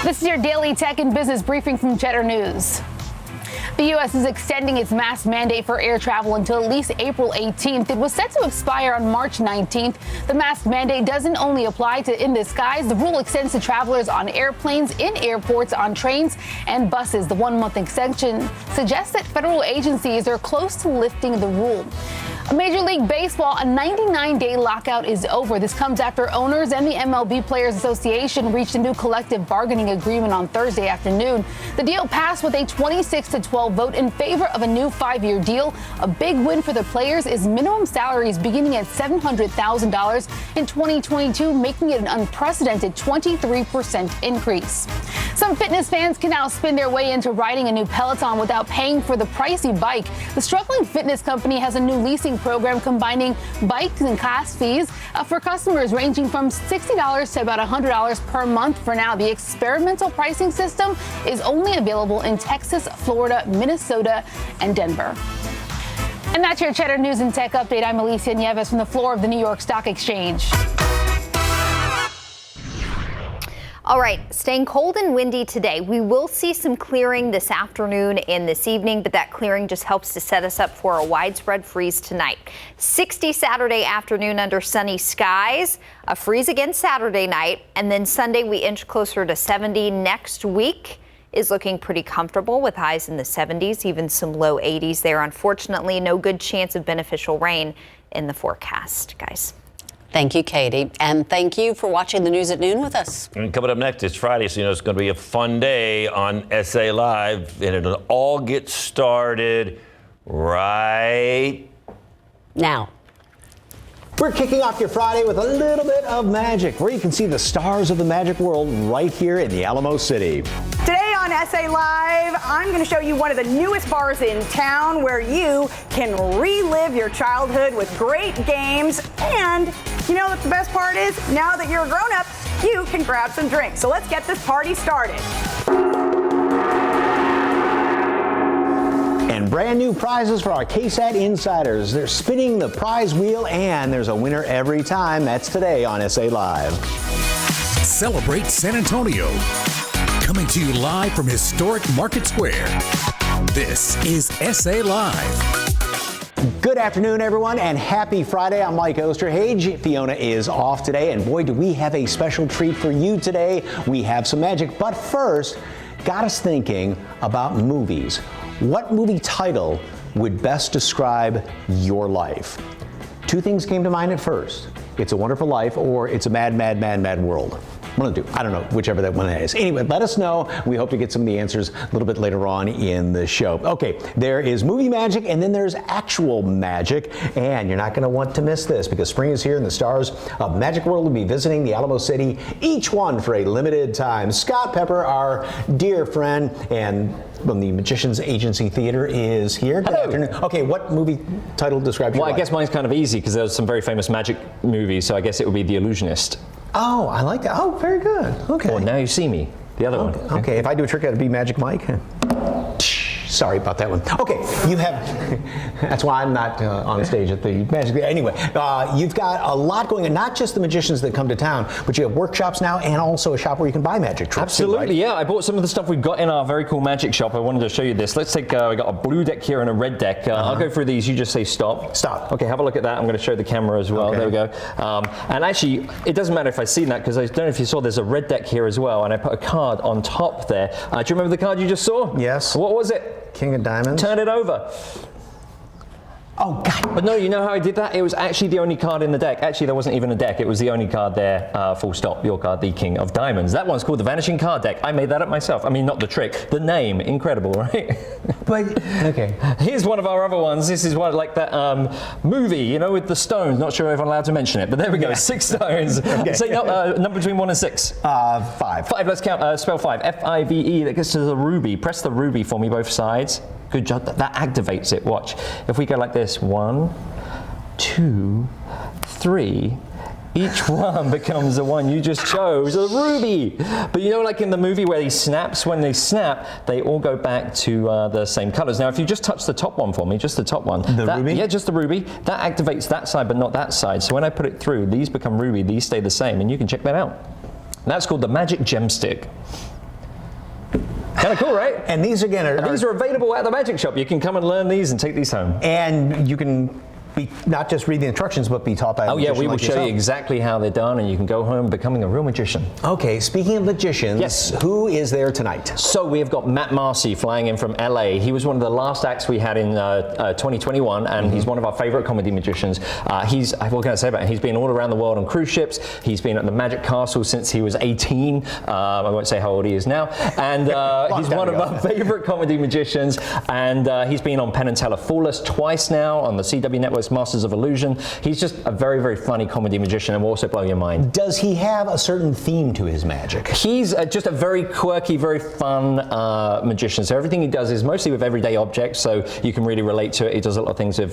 This is your daily tech and business briefing from Cheddar News. The U.S. is extending its mask mandate for air travel until at least April 18th. It was set to expire on March 19th. The mask mandate doesn't only apply to in the skies. The rule extends to travelers on airplanes, in airports, on trains, and buses. The one-month extension suggests that federal agencies are close to lifting the rule. Major League Baseball, a 99-day lockout is over. This comes after owners and the MLB Players Association reached a new collective bargaining agreement on Thursday afternoon. The deal passed with a 26-12 vote in favor of a new 5-year deal. A big win for the players is minimum salaries beginning at $700,000 in 2022, making it an unprecedented 23% increase. Some fitness fans can now spin their way into riding a new Peloton without paying for the pricey bike. The struggling fitness company has a new leasing program combining bikes and class fees for customers ranging from $60 to about $100 per month. For now, the experimental pricing system is only available in Texas, Florida, Minnesota, and Denver. And that's your Cheddar News and Tech Update. I'm Alicia Nieves from the floor of the New York Stock Exchange. All right, staying cold and windy today. We will see some clearing this afternoon and this evening, but that clearing just helps to set us up for a widespread freeze tonight. 60 Saturday afternoon under sunny skies, a freeze again Saturday night, and then Sunday we inch closer to 70. Next week is looking pretty comfortable with highs in the 70s, even some low 80s there. Unfortunately, no good chance of beneficial rain in the forecast, guys. Thank you, Katie. And thank you for watching the news at noon with us. And coming up next, it's Friday, so you know it's going to be a fun day on SA Live. And it'll all get started right now. We're kicking off your Friday with a little bit of magic, where you can see the stars of the magic world right here in the Alamo City. Today on SA Live, I'm going to show you one of the newest bars in town where you can relive your childhood with great games. And you know what the best part is? Now that you're a grown-up, you can grab some drinks. So let's get this party started. And brand new prizes for our KSAT Insiders. They're spinning the prize wheel, and there's a winner every time. That's today on SA Live. Celebrate San Antonio. Coming to you live from historic Market Square. This is SA Live. Good afternoon, everyone, and happy Friday. I'm Mike Osterhage. Fiona is off today, and boy, do we have a special treat for you today. We have some magic, but first, got us thinking about movies. What movie title would best describe your life? Two things came to mind at first. It's a Wonderful Life or It's a Mad, Mad, Mad, Mad World. One of the two. I don't know, whichever that one is. Anyway, let us know. We hope to get some of the answers a little bit later on in the show. Okay, there is movie magic and then there's actual magic. And you're not going to want to miss this because spring is here and the stars of Magic World will be visiting the Alamo City, each one for a limited time. Scott Pepper, our dear friend, and from the Magicians Agency Theater is here. Good afternoon. Okay, what movie title describes your life? Well, I guess mine's kind of easy because there's some very famous magic movies, so I guess it would be The Illusionist. Oh, I like that. Oh, very good. Okay. Or Now You See Me, the other one. Okay, if I do a trick, it'd be Magic Mike. Sorry about that one. Okay, you have, that's why I'm not on stage at the Magic. Anyway, you've got a lot going on, not just the magicians that come to town, but you have workshops now and also a shop where you can buy magic tricks. Absolutely, too, right? yeah. I bought some of the stuff we've got in our very cool magic shop. I wanted to show you this. Let's take, we got a blue deck here and a red deck. I'll go through these. You just say stop. Stop. Okay, have a look at that. I'm going to show the camera as well. Okay. There we go. And actually, it doesn't matter if I see that because I don't know if you saw there's a red deck here as well, and I put a card on top there. Do you remember the card you just saw? Yes. What was it? King of Diamonds. Turn it over. Oh, God. But no, you know how I did that? It was actually the only card in the deck. Actually, there wasn't even a deck. It was the only card there, full stop. Your card, the King of Diamonds. That one's called the Vanishing card deck. I made that up myself. I mean, not the trick, the name. Incredible, right? But, okay. Here's one of our other ones. This is one like that movie, you know, with the stones. Not sure if I'm allowed to mention it, but there we go. Yeah. 6 stones. Okay. Say number between 1 and 6. 5. 5, let's count. Spell 5. F-I-V-E. That gets to the ruby. Press the ruby for me, both sides. Good job. That activates it. Watch. If we go like this, 1, 2, 3. Each one becomes the one you just chose, a ruby. But you know, like in the movie where he snaps, when they snap, they all go back to the same colors. Now, if you just touch the top one for me, just the top one. The ruby? Yeah, just the ruby. That activates that side, but not that side. So when I put it through, these become ruby, these stay the same, and you can check that out. That's called the Magic Gem Stick. Kind of cool, right? And these again These are available at the Magic Shop. You can come and learn these and take these home. and you can be not just read the instructions, but be taught by a magician We will like show yourself. you exactly how they're done, and you can go home becoming a real magician. Okay, speaking of magicians, Yes. who is there tonight? So we have got Matt Marcy flying in from LA. He was one of the last acts we had in 2021, and he's one of our favorite comedy magicians. What can I say about him? He's been all around the world on cruise ships. He's been at the Magic Castle since he was 18. I won't say how old he is now. And he's one of our favorite comedy magicians. And he's been on Penn and Teller Fool Us twice now on the CW Network's Masters of Illusion. He's just a very, very funny comedy magician and will also blow your mind. Does he have a certain theme to his magic? He's just a very quirky, very fun magician. So everything he does is mostly with everyday objects, so you can really relate to it. He does a lot of things with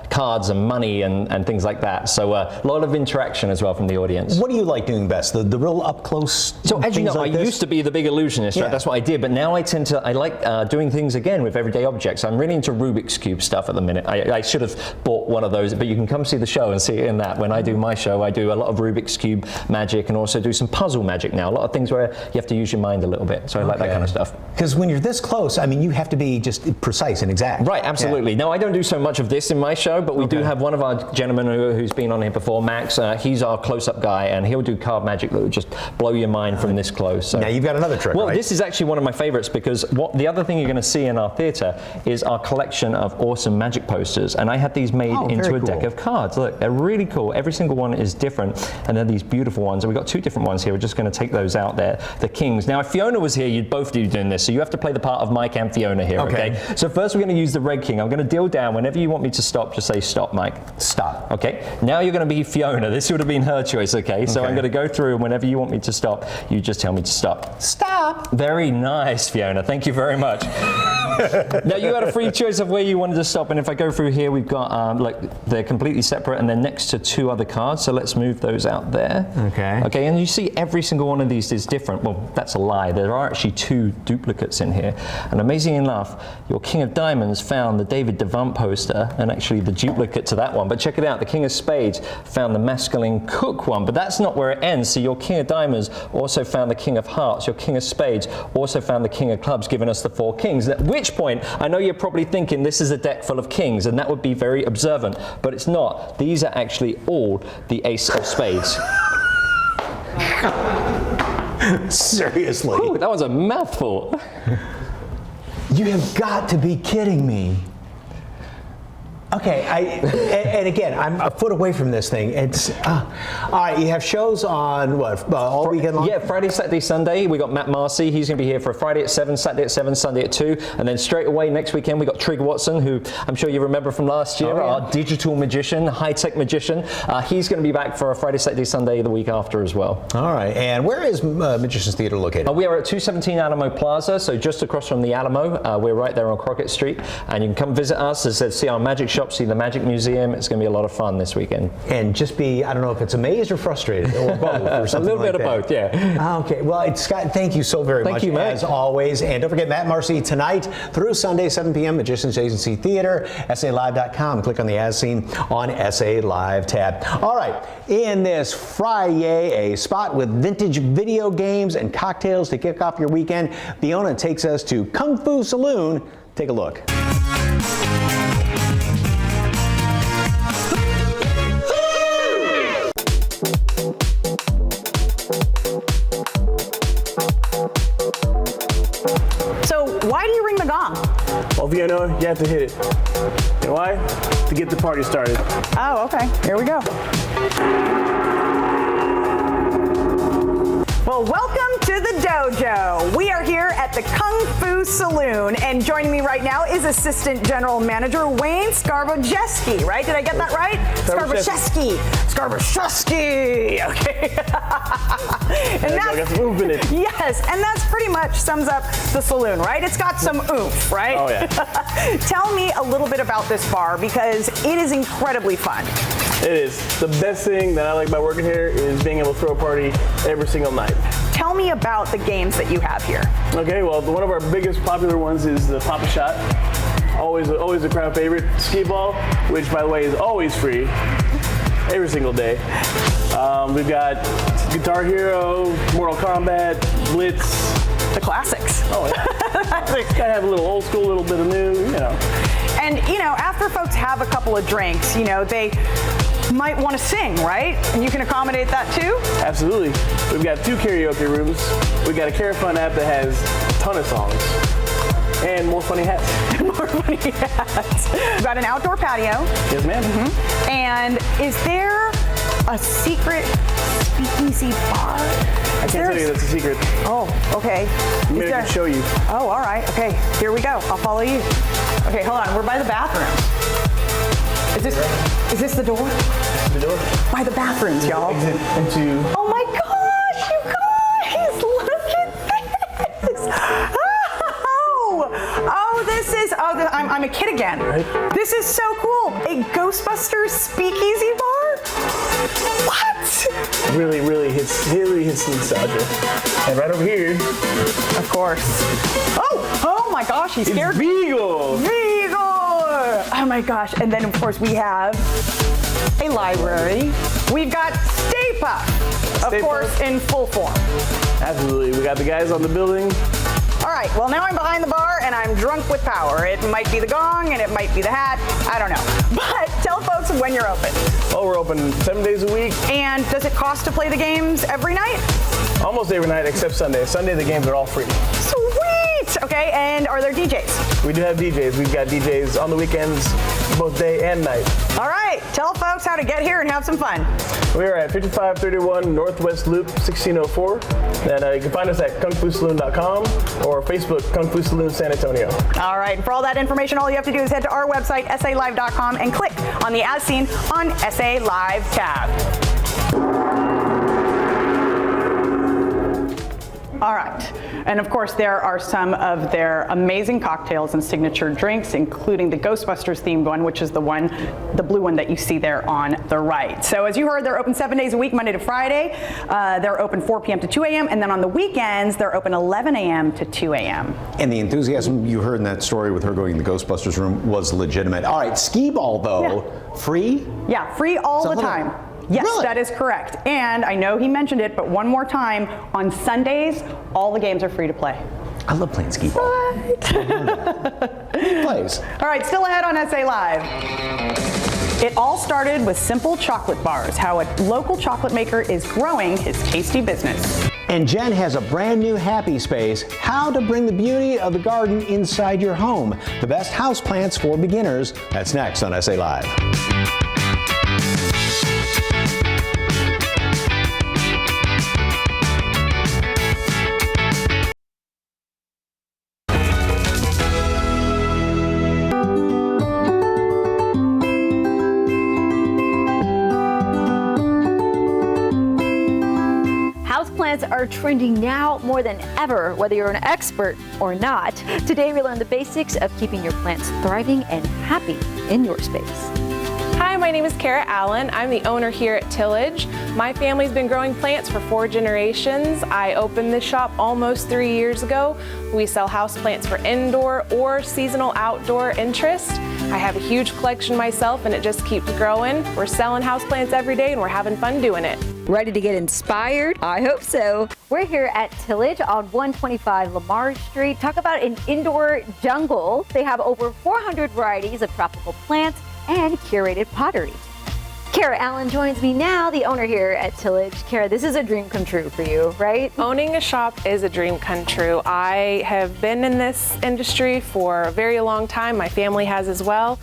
cards and money and things like that. So a lot of interaction as well from the audience. What do you like doing best? The real up close. So as you know, like I this? used to be the big illusionist, right? That's what I did. But now I like doing things again with everyday objects. I'm really into Rubik's Cube stuff at the minute. I should have bought one of those, but you can come see the show and see it in that. When I do my show, I do a lot of Rubik's Cube magic and also do some puzzle magic now. A lot of things where you have to use your mind a little bit. So I like that kind of stuff. Because when you're this close, I mean, you have to be just precise and exact. Right, absolutely. Now, I don't do so much of this in my show, but we do have one of our gentlemen who's been on here before, Max. He's our close-up guy, and he'll do card magic that will just blow your mind from this close. So. Now, you've got another trick, Well, right? this is actually one of my favorites because the other thing you're going to see in our theater is our collection of awesome magic posters. And I had these made into a deck of cards. Look, they're really cool. Every single one is different, and they're these beautiful ones. And we've got two different ones here. We're just going to take those out there. The Kings. Now, if Fiona was here, you'd both be doing this. So you have to play the part of Mike and Fiona here, okay? So first we're going to use the Red King. I'm going to deal down. Whenever you want me to stop, just say stop, Mike. Stop. Okay. Now you're going to be Fiona. This would have been her choice, okay? So I'm going to go through, and whenever you want me to stop, you just tell me to stop. Stop. Very nice, Fiona. Thank you very much. Now you had a free choice of where you wanted to stop, and if I go through here, we've got like they're completely separate, and they're next to two other cards. So let's move those out there. Okay. Okay, and you see every single one of these is different. Well, that's a lie. There are actually two duplicates in here, and amazing enough, your King of Diamonds found the David Devant poster, and actually the duplicate to that one. But check it out, the King of Spades found the Masculine Cook one, but that's not where it ends. So your King of Diamonds also found the King of Hearts. Your King of Spades also found the King of Clubs, giving us the four kings. At which point, I know you're probably thinking this is a deck full of kings, and that would be very observant, but it's not. These are actually all the Ace of Spades. Seriously. Ooh, that was a mouthful. You have got to be kidding me. Okay, and again, I'm a foot away from this thing. It's all right. You have shows on what all weekend long? Yeah, Friday, Saturday, Sunday. We got Matt Marcy. He's going to be here for Friday at 7, Saturday at 7, Sunday at 2, and then straight away next weekend we got Trig Watson, who I'm sure you remember from last year, our digital magician, high-tech magician. He's going to be back for a Friday, Saturday, Sunday the week after as well. All right. And where is Magicians Theater located? We are at 217 Alamo Plaza, so just across from the Alamo. We're right there on Crockett Street, and you can come visit us. As I said, see our magic shop, see the Magic Museum. It's going to be a lot of fun this weekend. And just be, I don't know if it's amazed or frustrated or both or something a little bit of both, yeah. Okay, well, Scott, thank you so very much. Thank you, Matt. As always. And don't forget, Matt Marcy tonight through Sunday, 7 p.m., Magicians Agency Theater, SALive.com. Click on the As Seen on SA Live tab. All right, in this Friday, a spot with vintage video games and cocktails to kick off your weekend, Fiona takes us to Kung Fu Saloon. Take a look. Why do you ring the gong? Well, Fiona, you have to hit it. You know why? To get the party started. Oh, okay. Here we go. Well, welcome to the dojo. We are here at the Kung Fu Saloon, and joining me right now is Assistant General Manager Wayne Skarbojeski, right? Did I get that right? Skarbojeski. Okay. And I got some oomph in it. Yes, and that's pretty much sums up the saloon, right? It's got some oomph, right? Oh, yeah. Tell me a little bit about this bar because it is incredibly fun. It is. The best thing that I like about working here is being able to throw a party every single night. Tell me about the games that you have here. Okay, well, one of our biggest popular ones is the Pop a Shot. Always a crowd favorite. Skee Ball, which, by the way, is always free. Every single day. We've got Guitar Hero, Mortal Kombat, Blitz, The classics. Oh, yeah. Gotta have a little old school, a little bit of new, you know. And, you know, after folks have a couple of drinks, you know, they might want to sing, right? And you can accommodate that too? Absolutely. We've got 2 karaoke rooms. We've got a CareFun app that has a ton of songs. And more funny hats. More funny hats. We've got an outdoor patio. Yes, ma'am. Mm-hmm. And is there a secret speakeasy bar? I can't tell you that's a secret. Oh, okay. Maybe I can show you. Oh, all right. Okay, here we go. I'll follow you. Okay, hold on. We're by the bathroom. Is this the door? The door. By the bathrooms, y'all. Exit into. Oh my gosh, you guys! Look at this! Oh, this is. Oh, I'm a kid again. Right. This is so cool. A Ghostbusters speakeasy bar. What? Really hits the nostalgia. And right over here. Of course. Oh my gosh, he's scared. Beagle. Oh my gosh. And then of course we have a library. We've got Stay Puft, of course, in full form. Absolutely. We got the guys on the building. All right, well now I'm behind the bar and I'm drunk with power. It might be the gong and it might be the hat, I don't know. But tell folks when you're open. Oh, we're open 7 days a week. And does it cost to play the games every night? Almost every night except Sunday. Sunday the games are all free. Sweet! Okay, and are there DJs? We do have DJs. We've got DJs on the weekends, both day and night. All right, tell folks how to get here and have some fun. We are at 5531 Northwest Loop 1604. And you can find us at kungfusaloon.com or Facebook Kung Fu Saloon San Antonio. All right, and for all that information, all you have to do is head to our website, salive.com, and click on the As Seen on SA Live tab. All right, and of course there are some of their amazing cocktails and signature drinks, including the Ghostbusters themed one, which is the blue one that you see there on the right. So as you heard, they're open 7 days a week, Monday to Friday. They're open 4 p.m. to 2 a.m. and then on the weekends they're open 11 a.m. to 2 a.m. And the enthusiasm you heard in that story with her going in the Ghostbusters room was legitimate. All right, skee ball though, free? Yeah, free all the time. Yes, really? That is correct. And I know he mentioned it, but one more time, on Sundays, all the games are free to play. I love playing skee ball. Right. Who plays? All right, still ahead on SA Live. It all started with simple chocolate bars, how a local chocolate maker is growing his tasty business. And Jen has a brand new happy space, how to bring the beauty of the garden inside your home. The best houseplants for beginners. That's next on SA Live. Houseplants are trending now more than ever, whether you're an expert or not. Today we learn the basics of keeping your plants thriving and happy in your space. Hi, my name is Kara Allen. I'm the owner here at Tillage. My family's been growing plants for 4 generations. I opened this shop almost 3 years ago. We sell houseplants for indoor or seasonal outdoor interest. I have a huge collection myself and it just keeps growing. We're selling houseplants every day and we're having fun doing it. Ready to get inspired? I hope so. We're here at Tillage on 125 Lamar Street. Talk about an indoor jungle. They have over 400 varieties of tropical plants and curated pottery. Kara Allen joins me now, the owner here at Tillage. Kara, this is a dream come true for you, right? Owning a shop is a dream come true. I have been in this industry for a very long time. My family has as well.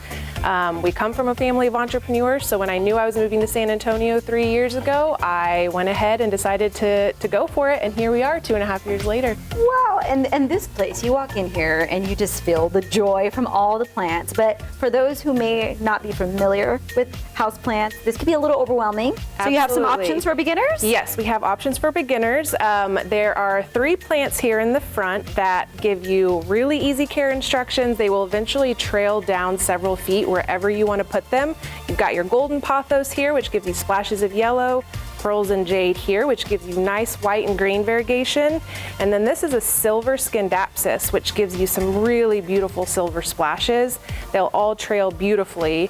We come from a family of entrepreneurs, so when I knew I was moving to San Antonio 3 years ago, I went ahead and decided to go for it, and here we are 2.5 years later. Wow, and this place, you walk in here and you just feel the joy from all the plants, but for those who may not be familiar with houseplants, this could be a little overwhelming. Absolutely. So you have some options for beginners? Yes, we have options for beginners. There are 3 plants here in the front that give you really easy care instructions. They will eventually trail down several feet wherever you want to put them. You've got your golden pothos here, which gives you splashes of yellow, pearls and jade here, which gives you nice white and green variegation. And then this is a silver skinned apsis, which gives you some really beautiful silver splashes. They'll all trail beautifully.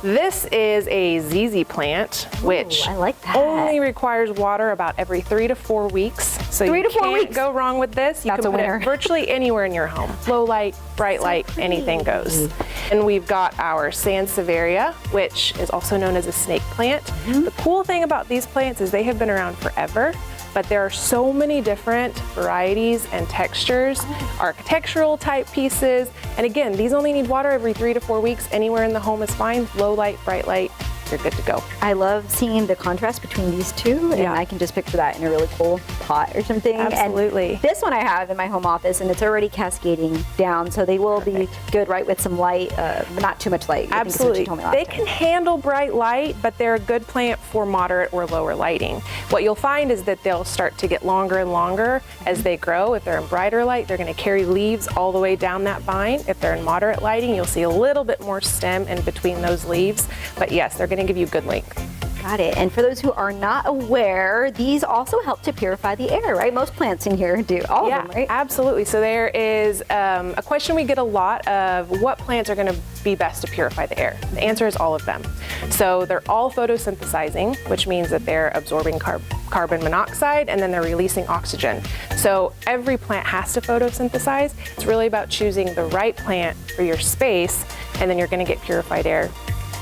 This is a ZZ plant, which I like that. only requires water about every 3 to 4 weeks. So 3 you to 4 can't weeks. go wrong with this. You That's can a put winner. it virtually anywhere in your home. Low light, bright light, anything goes. And we've got our Sansevieria, which is also known as a snake plant. The cool thing about these plants is they have been around forever, but there are so many different varieties and textures, architectural type pieces. And again, these only need water every 3 to 4 weeks. Anywhere in the home is fine. Low light, bright light, you're good to go. I love seeing the contrast between these two, and I can just picture that in a really cool pot or something. Absolutely. And this one I have in my home office, and it's already cascading down, so they will be good, right, with some light, but not too much light. I think is what you Absolutely. told me last They time. can handle bright light, but they're a good plant for moderate or lower lighting. What you'll find is that they'll start to get longer and longer as they grow. If they're in brighter light, they're going to carry leaves all the way down that vine. If they're in moderate lighting, you'll see a little bit more stem in between those leaves. But yes, they're going to give you good length. Got it. And for those who are not aware, these also help to purify the air, right? Most plants in here do. All of them, right? Absolutely. So there is a question we get a lot of what plants are going to be best to purify the air. The answer is all of them. So they're all photosynthesizing, which means that they're absorbing carbon monoxide and then they're releasing oxygen. So every plant has to photosynthesize. It's really about choosing the right plant for your space, and then you're going to get purified air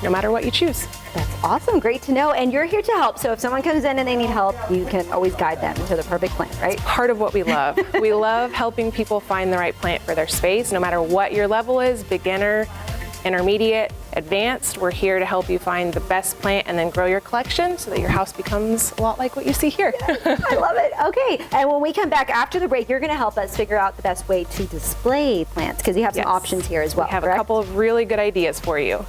no matter what you choose. That's awesome. Great to know. And you're here to help. So if someone comes in and they need help, you can always guide them to the perfect plant, right? Part of what we love. We love helping people find the right plant for their space, no matter what your level is, beginner, intermediate, advanced. We're here to help you find the best plant and then grow your collection so that your house becomes a lot like what you see here. I love it. Okay. And when we come back after the break, you're going to help us figure out the best way to display plants, because you have some options here as well. We have correct? a couple of really good ideas for you.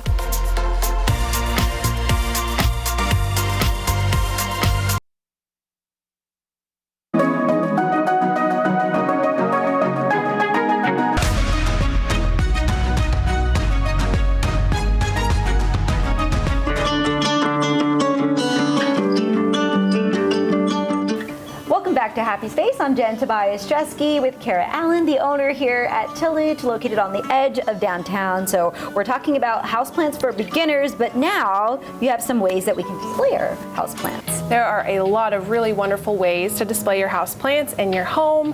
Back to Happy Space. I'm Jen Tobias-Jeske with Kara Allen, the owner here at Tillage, located on the edge of downtown. So we're talking about houseplants for beginners, but now you have some ways that we can display our houseplants. There are a lot of really wonderful ways to display your houseplants in your home.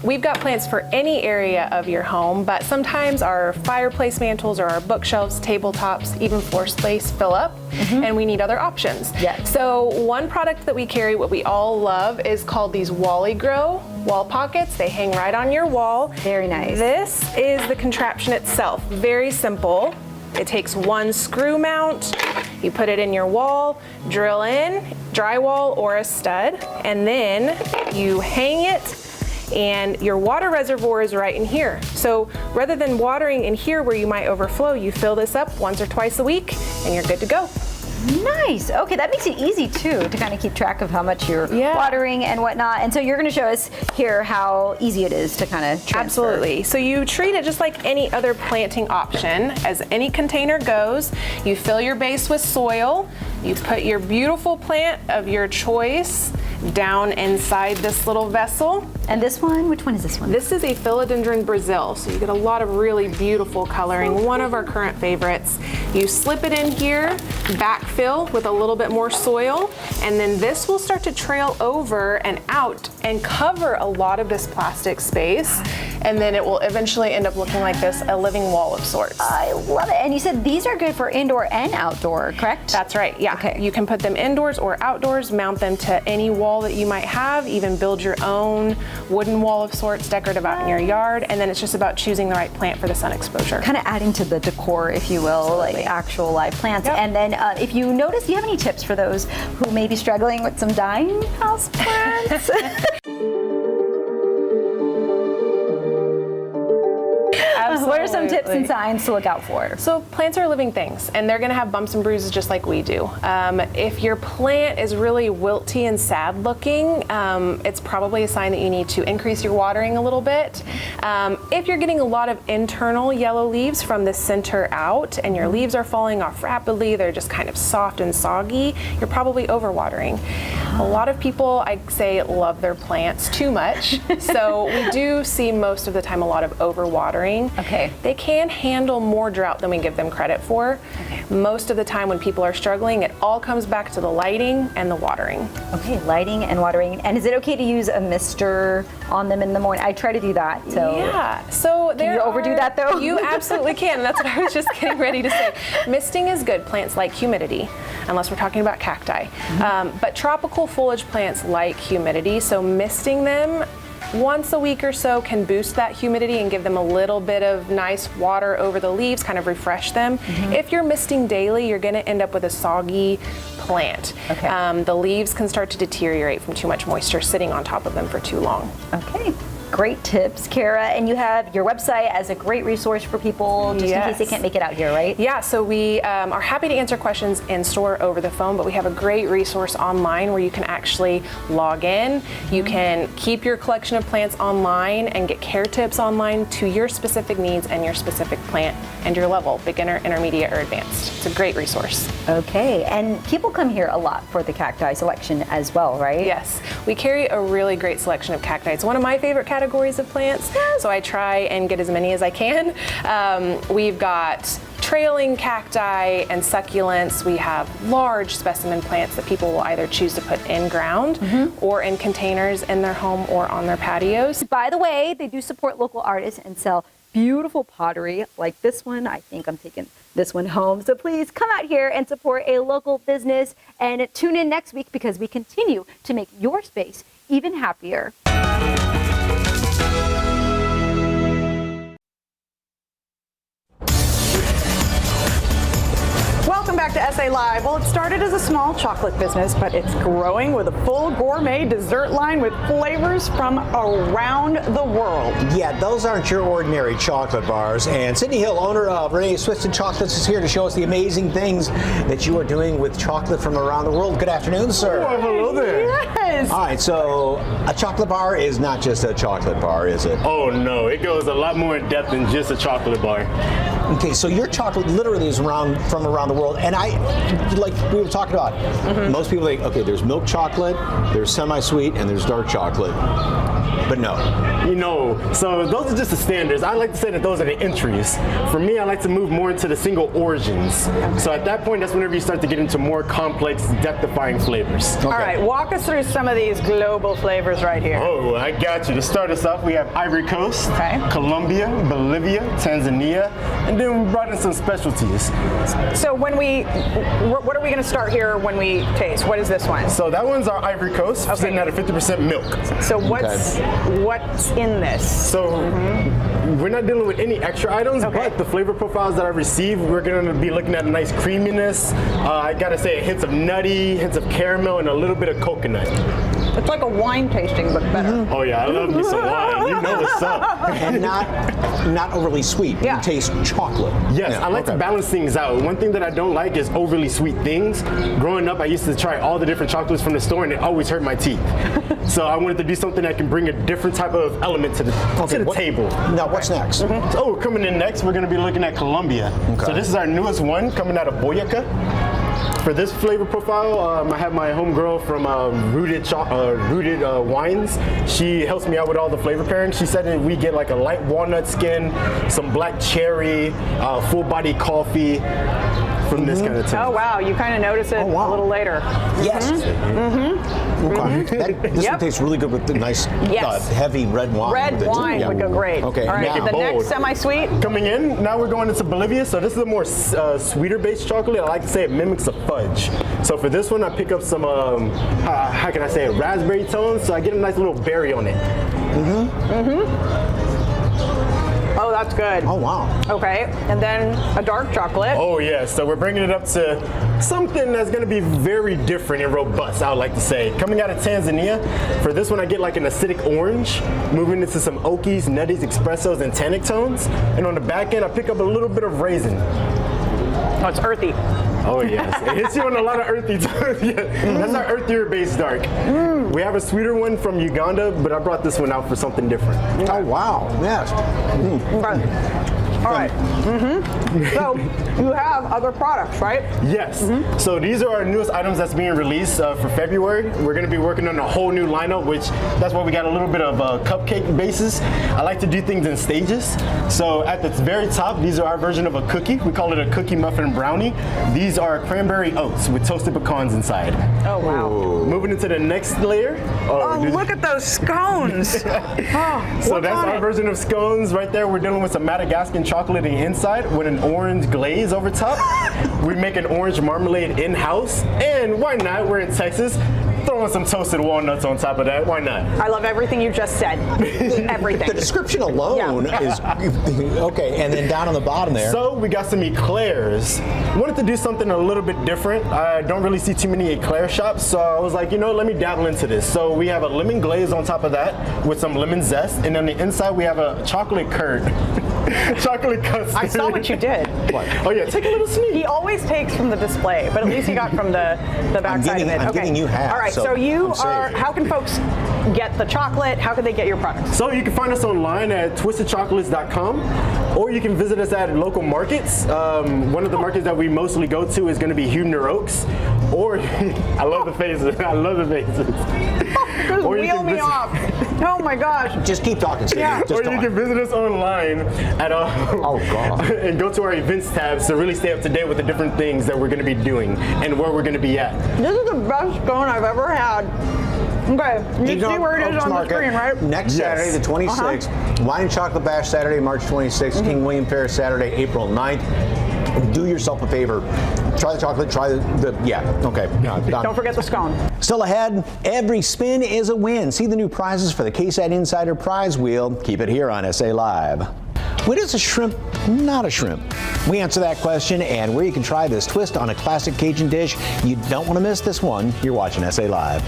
We've got plants for any area of your home, but sometimes our fireplace mantles or our bookshelves, tabletops, even floor space fill up, and we need other options. Yes. So one product that we carry, what we all love, is called these Wally Grow wall pockets. They hang right on your wall. Very nice. This is the contraption itself. Very simple. It takes one screw mount. You put it in your wall, drill in, drywall or a stud, and then you hang it, and your water reservoir is right in here. So rather than watering in here where you might overflow, you fill this up once or twice a week and you're good to go. Nice. Okay, that makes it easy too to kind of keep track of how much you're watering and whatnot. And so you're going to show us here how easy it is to kind of transfer. Absolutely. So you treat it just like any other planting option. As any container goes, you fill your base with soil, you put your beautiful plant of your choice down inside this little vessel. And this one, which one is this one? This is a Philodendron Brazil, so you get a lot of really beautiful coloring, one of our current favorites. You slip it in here, backfill with a little bit more soil, and then this will start to trail over and out and cover a lot of this plastic space, and then it will eventually end up looking like this, a living wall of sorts. I love it. And you said these are good for indoor and outdoor, correct? That's right, yeah. Okay. You can put them indoors or outdoors, mount them to any wall that you might have, even build your own wooden wall of sorts, decorative out in your yard, and then it's just about choosing the right plant for the sun exposure. Kind of adding to the decor, if you will, like actual live plants. Yep. And then if you notice, do you have any tips for those who may be struggling with some dying house plants? What are some tips and signs to look out for? So plants are living things, and they're going to have bumps and bruises just like we do. If your plant is really wilty and sad looking, it's probably a sign that you need to increase your watering a little bit. If you're getting a lot of internal yellow leaves from the center out and your leaves are falling off rapidly, they're just kind of soft and soggy, you're probably overwatering. A lot of people, I'd say, love their plants too much. So we do see most of the time a lot of overwatering. Okay. They can handle more drought than we give them credit for. Most of the time when people are struggling, it all comes back to the lighting and the watering. Okay, lighting and watering. And is it okay to use a mister on them in the morning? I try to do that. So yeah. So can you overdo that though? You absolutely can. That's what I was just getting ready to say. Misting is good. Plants like humidity, unless we're talking about cacti. But tropical foliage plants like humidity. So misting them once a week or so can boost that humidity and give them a little bit of nice water over the leaves, kind of refresh them. If you're misting daily, you're going to end up with a soggy plant. Okay. The leaves can start to deteriorate from too much moisture sitting on top of them for too long. Okay. Great tips, Kara. And you have your website as a great resource for people just in case they can't make it out here, right? Yeah, so we are happy to answer questions in store over the phone, but we have a great resource online where you can actually log in. You can keep your collection of plants online and get care tips online to your specific needs and your specific plant and your level, beginner, intermediate, or advanced. It's a great resource. Okay, and people come here a lot for the cacti selection as well, right? Yes, we carry a really great selection of cacti. It's one of my favorite categories of plants, so I try and get as many as I can. We've got trailing cacti and succulents. We have large specimen plants that people will either choose to put in ground or in containers in their home or on their patios. By the way, they do support local artists and sell beautiful pottery like this one. I think I'm taking this one home. So please come out here and support a local business and tune in next week because we continue to make your space even happier. Welcome back to SA Live. Well, it started as a small chocolate business, but it's growing with a full gourmet dessert line with flavors from around the world. Yeah, those aren't your ordinary chocolate bars. And Sydney Hill, owner of Renee's Twisted Chocolates, is here to show us the amazing things that you are doing with chocolate from around the world. Good afternoon, sir. Oh, hello there. Yes. All right, so a chocolate bar is not just a chocolate bar, is it? Oh, no. It goes a lot more in depth than just a chocolate bar. Okay, so your chocolate literally is from around the world. And like we were talking about, most people think, okay, there's milk chocolate, there's semi-sweet, and there's dark chocolate. But no. You know, so those are just the standards. I like to say that those are the entries. For me, I like to move more into the single origins. So at that point, that's whenever you start to get into more complex, depth-defying flavors. All right, walk us through some of these global flavors right here. Oh, I got you. To start us off, we have Ivory Coast, Colombia, Bolivia, Tanzania, and then we brought in some specialties. So what are we going to start here when we taste? What is this one? So that one's our Ivory Coast, sitting at a 50% milk. So what's in this? So we're not dealing with any extra items, but the flavor profiles that I received, we're going to be looking at a nice creaminess. I got to say, hints of nutty, hints of caramel, and a little bit of coconut. It's like a wine tasting, but better. Oh yeah, I love me some wine. You know what's up. And not overly sweet. You taste chocolate. Yes, I like to balance things out. One thing that I don't like is overly sweet things. Growing up, I used to try all the different chocolates from the store, and it always hurt my teeth. So I wanted to do something that can bring a different type of element to the table. Now, what's next? So coming in next, we're going to be looking at Colombia. So this is our newest one, coming out of Boyacá. For this flavor profile, I have my homegirl from Rooted Wines. She helps me out with all the flavor pairings. She said that we get like a light walnut skin, some black cherry, full body coffee from this kind of thing. Oh wow, you kind of notice it a little later. Yes. This one tastes really good with the nice heavy red wine. Red wine would go great. Okay. All right, now, the next semi-sweet. Coming in, now we're going into Bolivia. So this is a more sweeter based chocolate. I like to say it mimics a fudge. So for this one, I pick up some, how can I say it, raspberry tones. So I get a nice little berry on it. Oh, that's good. Oh, wow. Okay, and then a dark chocolate. Oh, yeah, so we're bringing it up to something that's going to be very different and robust, I would like to say. Coming out of Tanzania, for this one I get like an acidic orange, moving into some oakies, nutties, espressos, and tannic tones. And on the back end, I pick up a little bit of raisin. Oh, it's earthy. Oh, yes. It hits you on a lot of earthy tones. That's our earthier based dark. We have a sweeter one from Uganda, but I brought this one out for something different. Oh, wow. Yes. All right. So you have other products, right? Yes. So these are our newest items that's being released for February. We're going to be working on a whole new lineup, which that's why we got a little bit of cupcake basis. I like to do things in stages. So at the very top, these are our version of a cookie. We call it a cookie muffin brownie. These are cranberry oats with toasted pecans inside. Oh, wow. Moving into the next layer. Oh, look at those scones. So that's our version of scones right there. We're dealing with some Madagascan chocolate on the inside with an orange glaze over top. We make an orange marmalade in-house. And why not? We're in Texas. Throwing some toasted walnuts on top of that. Why not? I love everything you just said. Everything. The description alone is okay. And then down on the bottom there. So we got some eclairs. Wanted to do something a little bit different. I don't really see too many eclair shops, so I was like, let me dabble into this. So we have a lemon glaze on top of that with some lemon zest, and on the inside we have a chocolate curd. Chocolate custard. I saw what you did. What? Oh yeah, take a little sneak. He always takes from the display, but at least he got from the back side of it. I'm Okay. giving you half. All right, so you are, how can folks get the chocolate? How can they get your products? So you can find us online at twistedchocolates.com, or you can visit us at local markets. One of the markets that we mostly go to is going to be Huebner Oaks, or I love the faces. I love the faces. Just wheel me off. Oh my gosh. Just keep talking, Steve. Yeah. Or you can visit us online at oh God. and go to our events tabs to really stay up to date with the different things that we're going to be doing and where we're going to be at. This is the best scone I've ever had. Okay, you see where it is on the screen, right? Next Saturday, the 26th. Wine and Chocolate Bash Saturday, March 26th. King William Fair Saturday, April 9th. Do yourself a favor. Try the chocolate, try okay. No, Don't forget the scone. Still ahead, every spin is a win. See the new prizes for the KSAT Insider Prize Wheel. Keep it here on SA Live. When is a shrimp not a shrimp? We answer that question and where you can try this twist on a classic Cajun dish. You don't want to miss this one. You're watching SA Live.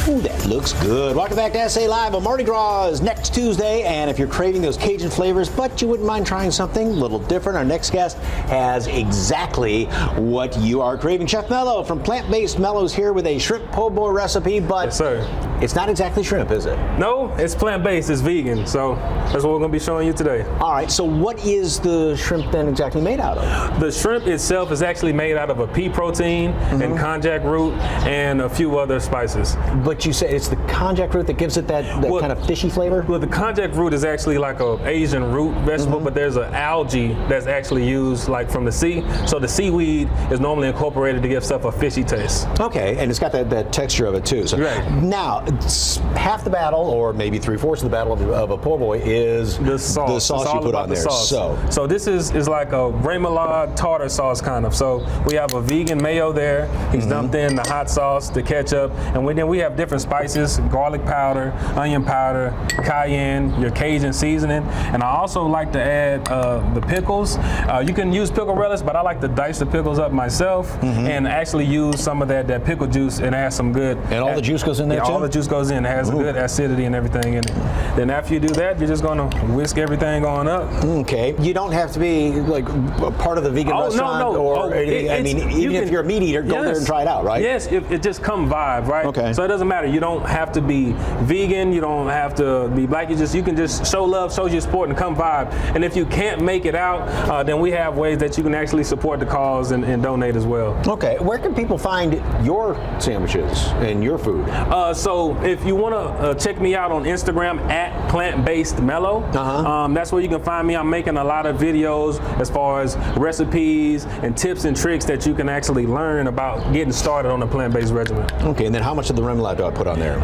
Ooh, that looks good. Welcome back to SA Live. On Mardi Gras is next Tuesday, and if you're craving those Cajun flavors, but you wouldn't mind trying something a little different, our next guest has exactly what you are craving. Chef Mello from Plant-Based Mello's here with a shrimp po' boy recipe, but yes, sir. It's not exactly shrimp, is it? No, it's plant-based. It's vegan, so that's what we're going to be showing you today. All right, so what is the shrimp then exactly made out of? The shrimp itself is actually made out of a pea protein and konjac root and a few other spices. But you say it's the konjac root that gives it that kind of fishy flavor? Well, the konjac root is actually like a Asian root vegetable, but there's an algae that's actually used like from the sea. So the seaweed is normally incorporated to give stuff a fishy taste. Okay, and it's got that texture of it too. So right. Now, half the battle, or maybe 3/4 of the battle of a po' boy is the sauce. The sauce you put on there. So this is like a remoulade tartar sauce kind of. So we have a vegan mayo there. He's dumped in the hot sauce, the ketchup, and then we have different spices: garlic powder, onion powder, cayenne, your Cajun seasoning, and I also like to add the pickles. You can use pickle relish, but I like to dice the pickles up myself and actually use some of that pickle juice and add some good. And all the juice goes in there too? All the juice goes in. It has a good acidity and everything in it. Then after you do that, you're just gonna whisk everything on up. Okay. You don't have to be like a part of the vegan restaurant or anything. I mean, even if you're a meat eater, go there and try it out, right? Yes, it just come vibe, right? Okay. So it doesn't matter. You don't have to be vegan. You don't have to be black. You can just show love, show your support, and come vibe. And if you can't make it out, then we have ways that you can actually support the cause and donate as well. Okay. Where can people find your sandwiches and your food? So if you want to check me out on Instagram at Plant-Based Mellow, that's where you can find me. I'm making a lot of videos as far as recipes and tips and tricks that you can actually learn about getting started on a plant-based regimen. Okay, and then how much of the remoulade do I put on there?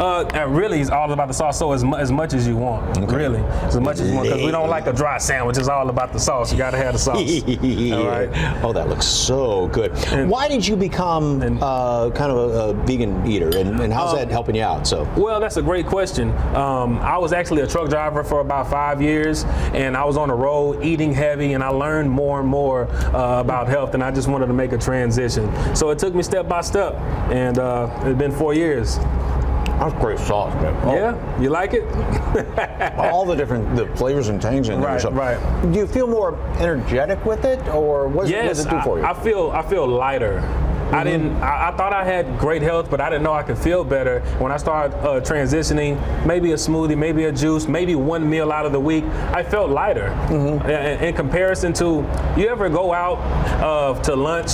Really, it's all about the sauce. So as much as you want, really, as much as you want, because we don't like a dry sandwich. It's all about the sauce. You got to have the sauce. All right. Oh, that looks so good. And why did you become kind of a vegan eater, and how's that helping you out? So. Well, that's a great question. I was actually a truck driver for about 5 years, and I was on the road eating heavy, and I learned more and more about health, and I just wanted to make a transition. So it took me step by step, and it's been 4 years. That's great sauce, man. Oh. Yeah, you like it? All the flavors and tangs in there. Right. Do you feel more energetic with it, or what does it do for you? I feel lighter. I thought I had great health, but I didn't know I could feel better. When I started transitioning, maybe a smoothie, maybe a juice, maybe one meal out of the week, I felt lighter. In comparison to, you ever go out to lunch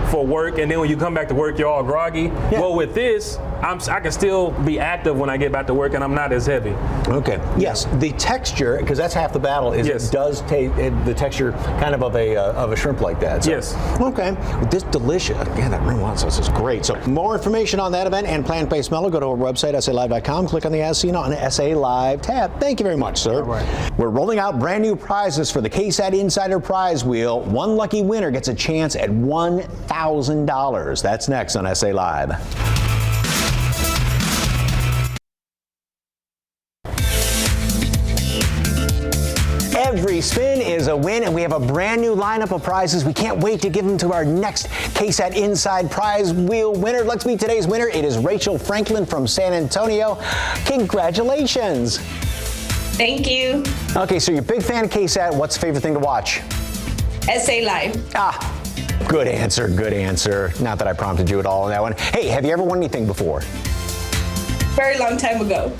for work, and then when you come back to work, you're all groggy? Yeah. Well, with this, I can still be active when I get back to work, and I'm not as heavy. Okay. Yes, the texture, because that's half the battle, is it does taste the texture kind of a shrimp like that. So. Yes. Okay. This delicious. Yeah, that remoulade sauce is great. So more information on that event and plant-based mellow, go to our website, SALive.com. Click on the As Seen on the SA Live tab. Thank you very much, sir. All right. We're rolling out brand new prizes for the KSAT Insider Prize Wheel. One lucky winner gets a chance at $1,000. That's next on SA Live. Every spin is a win, and we have a brand new lineup of prizes. We can't wait to give them to our next KSAT Inside Prize Wheel winner. Let's meet today's winner. It is Rachel Franklin from San Antonio. Congratulations. Thank you. Okay, so you're a big fan of KSAT. What's the favorite thing to watch? SA Live. Good answer, good answer. Not that I prompted you at all on that one. Hey, have you ever won anything before? Very long time ago.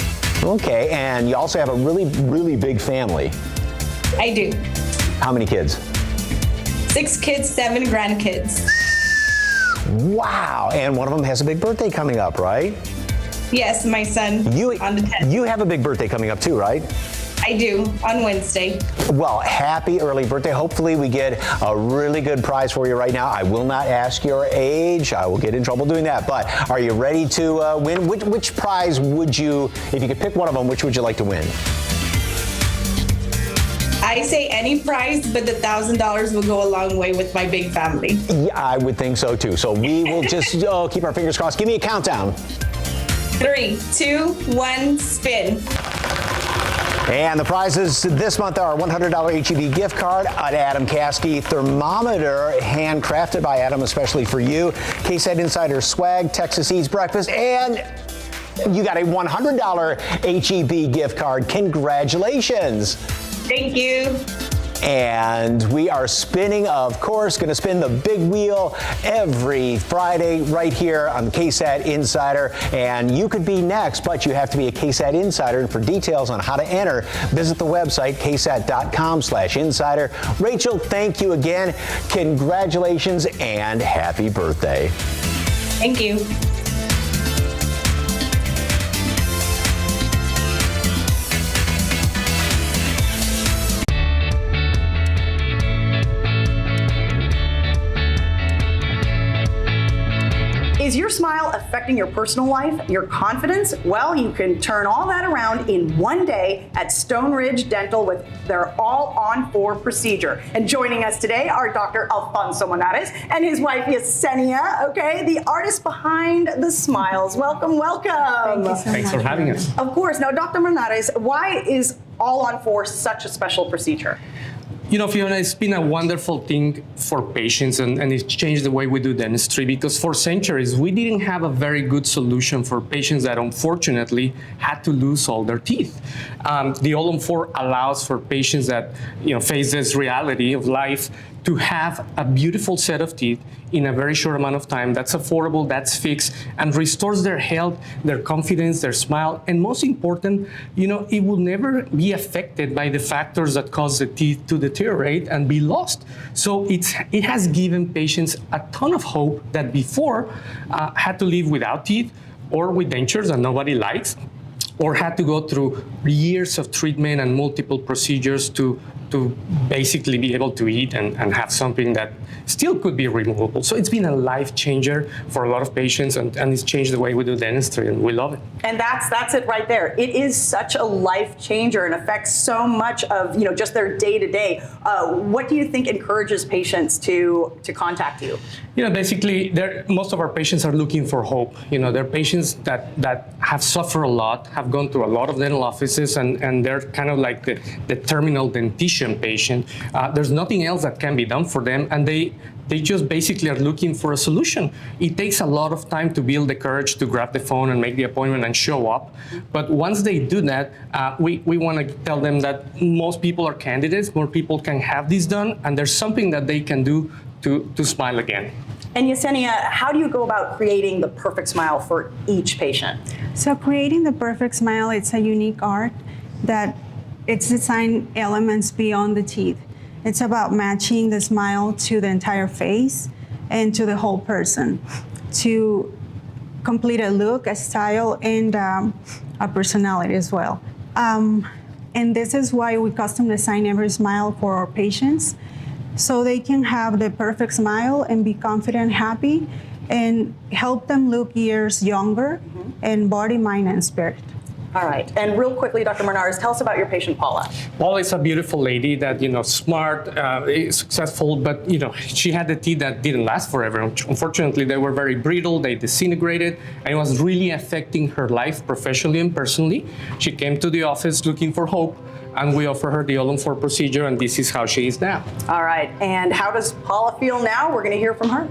Okay, and you also have a really, really big family. I do. How many kids? 6 kids, 7 grandkids. Wow, and one of them has a big birthday coming up, right? Yes, my son on the 10th. You have a big birthday coming up too, right? I do, on Wednesday. Well, happy early birthday. Hopefully we get a really good prize for you right now. I will not ask your age. I will get in trouble doing that. But are you ready to win? Which prize would you, if you could pick one of them, which would you like to win? I say any prize, but the $1,000 will go a long way with my big family. Yeah, I would think so too. So we will just keep our fingers crossed. Give me a countdown. 3, 2, 1, spin. And the prizes this month are a $100 HEB gift card, an Adam Caskey thermometer, handcrafted by Adam especially for you, KSAT Insider swag, Texas Eats breakfast, and you got a $100 HEB gift card. Congratulations. Thank you. And we are spinning, of course, going to spin the big wheel every Friday right here on the KSAT Insider. And you could be next, but you have to be a KSAT Insider. And for details on how to enter, visit the website, ksat.com/insider. Rachel, thank you again. Congratulations and happy birthday. Thank you. Is your smile affecting your personal life, your confidence? Well, you can turn all that around in one day at Stone Ridge Dental with their all-on-4 procedure. And joining us today are Dr. Alfonso Monares and his wife Yesenia, okay, the artist behind the smiles. Welcome, welcome. Thank you so Thanks for having us. Of course. Now, Dr. Monares, why is all-on-4 such a special procedure? You know, Fiona, it's been a wonderful thing for patients and it's changed the way we do dentistry because for centuries we didn't have a very good solution for patients that unfortunately had to lose all their teeth. The All-on-4 allows for patients that face this reality of life to have a beautiful set of teeth in a very short amount of time that's affordable, that's fixed, and restores their health, their confidence, their smile, and most important, it will never be affected by the factors that cause the teeth to deteriorate and be lost. So it has given patients a ton of hope that before had to live without teeth or with dentures that nobody likes, or had to go through years of treatment and multiple procedures to basically be able to eat and have something that still could be removable. So it's been a life changer for a lot of patients and it's changed the way we do dentistry and we love it. And that's it right there. It is such a life changer and affects so much of just their day to day. What do you think encourages patients to contact you? Basically, most of our patients are looking for hope. They're patients that have suffered a lot, have gone through a lot of dental offices, and they're kind of like the terminal dentition patient. There's nothing else that can be done for them, and they just basically are looking for a solution. It takes a lot of time to build the courage to grab the phone and make the appointment and show up. But once they do that, we want to tell them that most people are candidates, more people can have this done, and there's something that they can do to smile again. And Yesenia, how do you go about creating the perfect smile for each patient? So creating the perfect smile, it's a unique art that it's designed elements beyond the teeth. It's about matching the smile to the entire face and to the whole person to complete a look, a style, and a personality as well. And this is why we custom design every smile for our patients, so they can have the perfect smile and be confident, happy, and help them look years younger in body, mind, and spirit. All right, and real quickly, Dr. Menards, tell us about your patient, Paula. Paula is a beautiful lady that, smart, successful, but, she had the teeth that didn't last forever. Unfortunately, they were very brittle, they disintegrated, and it was really affecting her life professionally and personally. She came to the office looking for hope, and we offer her the all-on-4 procedure, and this is how she is now. All right, and how does Paula feel now? We're gonna hear from her.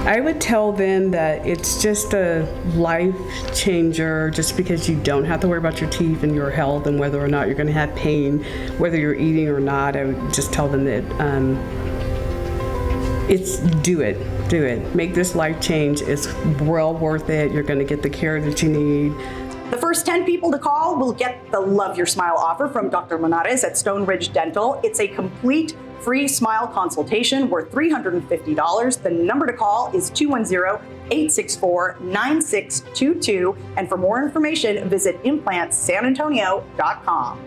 I would tell them that it's just a life changer, just because you don't have to worry about your teeth and your health and whether or not you're going to have pain, whether you're eating or not. I would just tell them that do it. Make this life change. It's well worth it. You're going to get the care that you need. The first 10 people to call will get the Love Your Smile offer from Dr. Menards at Stone Ridge Dental. It's a complete free smile consultation worth $350. The number to call is 210-864-9622. And for more information, visit implantsanantonio.com.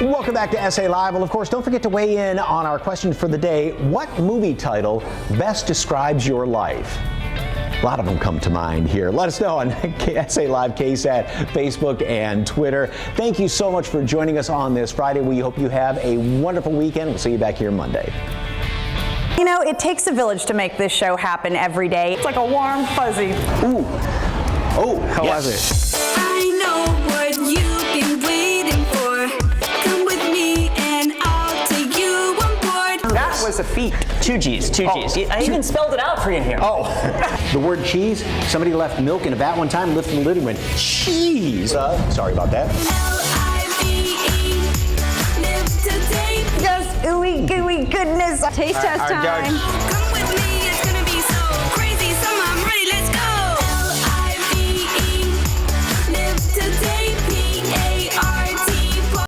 Welcome back to SA Live. Well, of course, don't forget to weigh in on our question for the day. What movie title best describes your life? A lot of them come to mind here. Let us know on SA Live KSAT, Facebook, and Twitter. Thank you so much for joining us on this Friday. We hope you have a wonderful weekend. We'll see you back here Monday. You know, it takes a village to make this show happen every day. It's like a warm fuzzy. Ooh. Oh, how was it? I know what you've been waiting for. Come with me and I'll take you on board. That was a feat. Two G's. I even spelled it out for you in here. Oh. The word cheese, somebody left milk in a vat one time, lifted the lid and went, cheese. Sorry about that. L-I-V-E, live today. Just ooey gooey goodness. Taste test time.